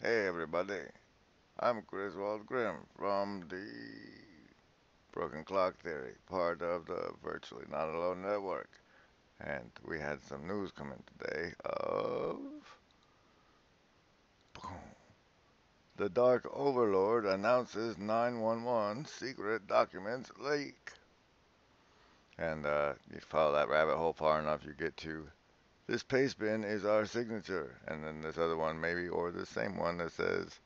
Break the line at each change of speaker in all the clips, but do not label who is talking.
Hey everybody, I'm Griswold Grimm from the Broken Clock Theory, part of the Virtually Not Alone Network. And we had some news come in today of the Dark Overlord announces 911 secret documents leak. And you follow that rabbit hole far enough, you get to this paste bin is our signature, and then this other one maybe, or the same one that says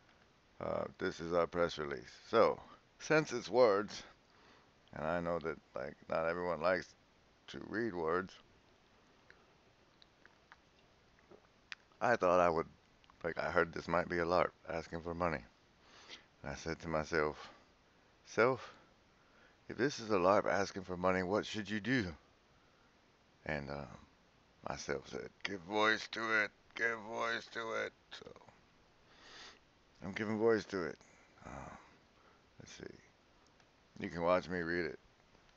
this is our press release. So, since it's words, and I know that like not everyone likes to read words, I thought I would I heard this might be a LARP asking for money. And I said to myself, Self, if this is a LARP asking for money, what should you do? And myself said, give voice to it, give voice to it. So I'm giving voice to it. Uh, let's see. You can watch me read it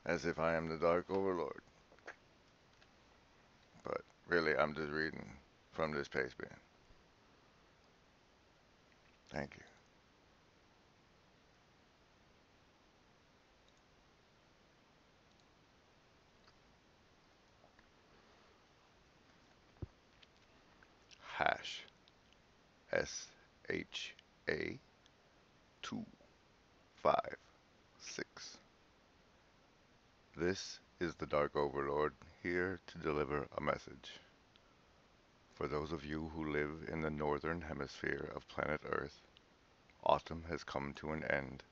as if I am the Dark Overlord. But really, I'm just reading from this paste bin. Thank you. Hash SHA 256. This is the Dark Overlord, here to deliver a message. For those of you who live in the northern hemisphere of planet Earth, autumn has come to an end,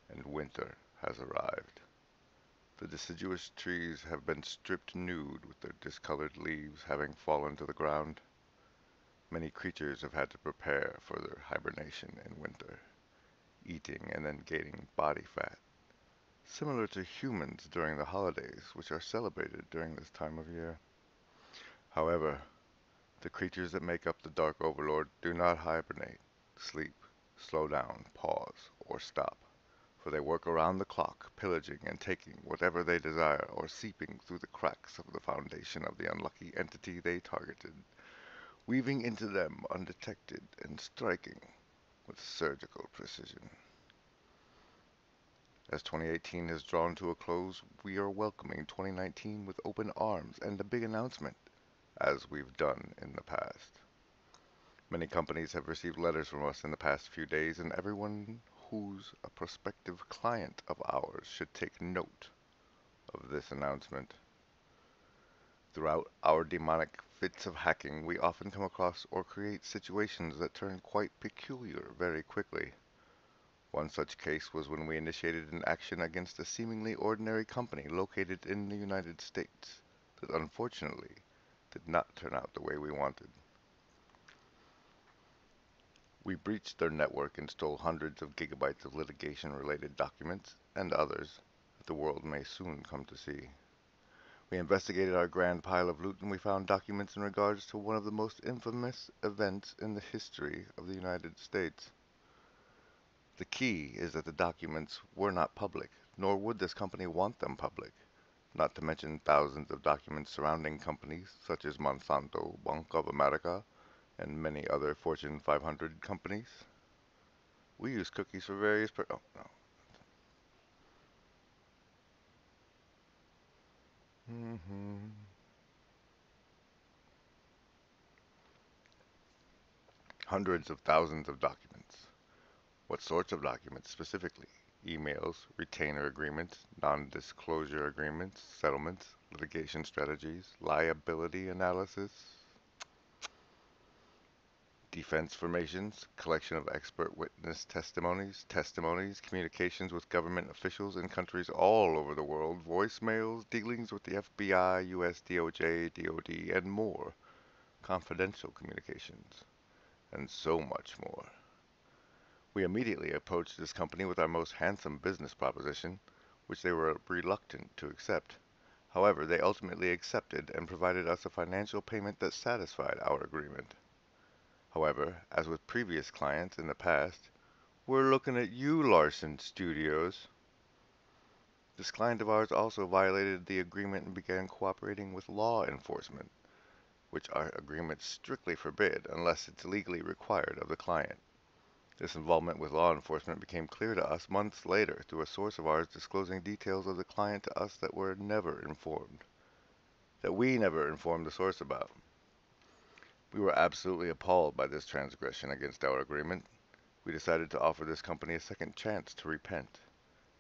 and winter has arrived. The deciduous trees have been stripped nude with their discolored leaves having fallen to the ground. Many creatures have had to prepare for their hibernation in winter, eating and then gaining body fat, similar to humans during the holidays, which are celebrated during this time of year. However, the creatures that make up the Dark Overlord do not hibernate, sleep, slow down, pause, or stop, for they work around the clock, pillaging and taking whatever they desire, or seeping through the cracks of the foundation of the unlucky entity they targeted, weaving into them undetected and striking with surgical precision. As 2018 has drawn to a close, we are welcoming 2019 with open arms and a big announcement, as we've done in the past. Many companies have received letters from us in the past few days, and everyone who's a prospective client of ours should take note of this announcement. Throughout our demonic fits of hacking, we often come across or create situations that turn quite peculiar very quickly. One such case was when we initiated an action against a seemingly ordinary company located in the United States that unfortunately did not turn out the way we wanted. We breached their network and stole hundreds of gigabytes of litigation-related documents and others that the world may soon come to see. We investigated our grand pile of loot and we found documents in regards to one of the most infamous events in the history of the United States. The key is that the documents were not public, nor would this company want them public, not to mention thousands of documents surrounding companies such as Monsanto, Bank of America, and many other Fortune 500 companies. We use cookies for various oh, no. Hundreds of thousands of documents. What sorts of documents specifically? Emails, retainer agreements, non-disclosure agreements, settlements, litigation strategies, liability analysis, defense formations, collection of expert witness testimonies, communications with government officials in countries all over the world, voicemails, dealings with the FBI, US DOJ, DOD, and more, confidential communications, and so much more. We immediately approached this company with our most handsome business proposition, which they were reluctant to accept. However, they ultimately accepted and provided us a financial payment that satisfied our agreement. However, as with previous clients in the past, we're looking at you, Larson Studios. This client of ours also violated the agreement and began cooperating with law enforcement. which our agreements strictly forbid unless it's legally required of the client. This involvement with law enforcement became clear to us months later through a source of ours disclosing details of the client to us that we never informed the source about. We were absolutely appalled by this transgression against our agreement. We decided to offer this company a second chance to repent,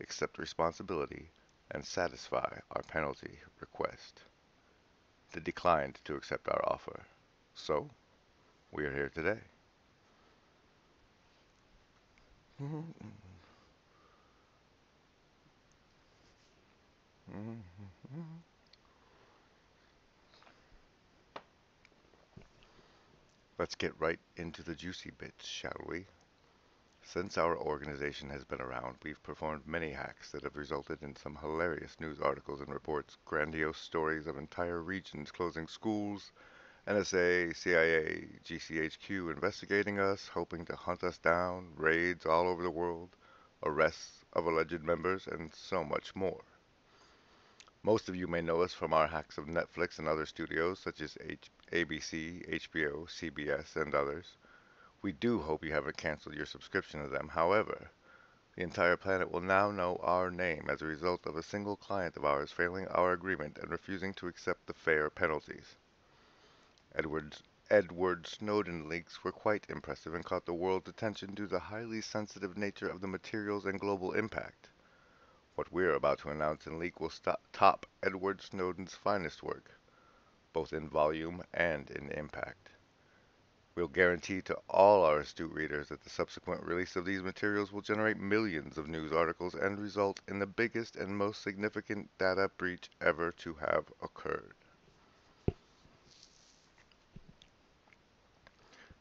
accept responsibility, and satisfy our penalty request. They declined to accept our offer. So, we are here today. Let's get right into the juicy bits, shall we? Since our organization has been around, we've performed many hacks that have resulted in some hilarious news articles and reports, grandiose stories of entire regions closing schools, NSA, CIA, GCHQ investigating us, hoping to hunt us down, raids all over the world, arrests of alleged members, and so much more. Most of you may know us from our hacks of Netflix and other studios such as ABC, HBO, CBS, and others. We do hope you haven't canceled your subscription to them. However, the entire planet will now know our name as a result of a single client of ours failing our agreement and refusing to accept the fair penalties. Edward Snowden leaks were quite impressive and caught the world's attention due to the highly sensitive nature of the materials and global impact. What we're about to announce and leak will top Edward Snowden's finest work, both in volume and in impact. We'll guarantee to all our astute readers that the subsequent release of these materials will generate millions of news articles and result in the biggest and most significant data breach ever to have occurred.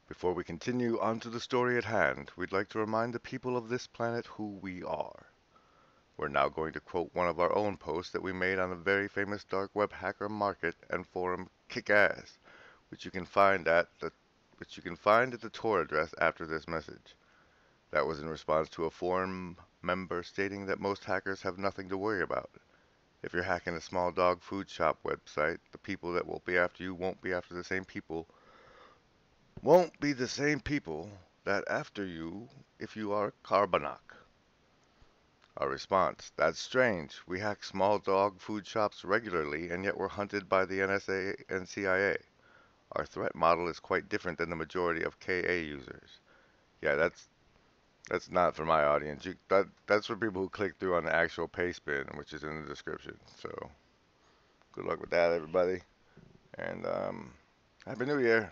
Before we continue on to the story at hand, we'd like to remind the people of this planet who we are. We're now going to quote one of our own posts that we made on the very famous dark web hacker market and forum Kickass, which you can find at the Tor address after this message. That was in response to a forum member stating that most hackers have nothing to worry about. If you're hacking a small dog food shop website, the people that will be after you won't be the same people that after you if you are Carbonac. Our response: that's strange. We hack small dog food shops regularly, and yet we're hunted by the NSA and CIA. Our threat model is quite different than the majority of KA users. Yeah, that's not for my audience. That's for people who click through on the actual pastebin, which is in the description. So, good luck with that, everybody. And Happy New Year.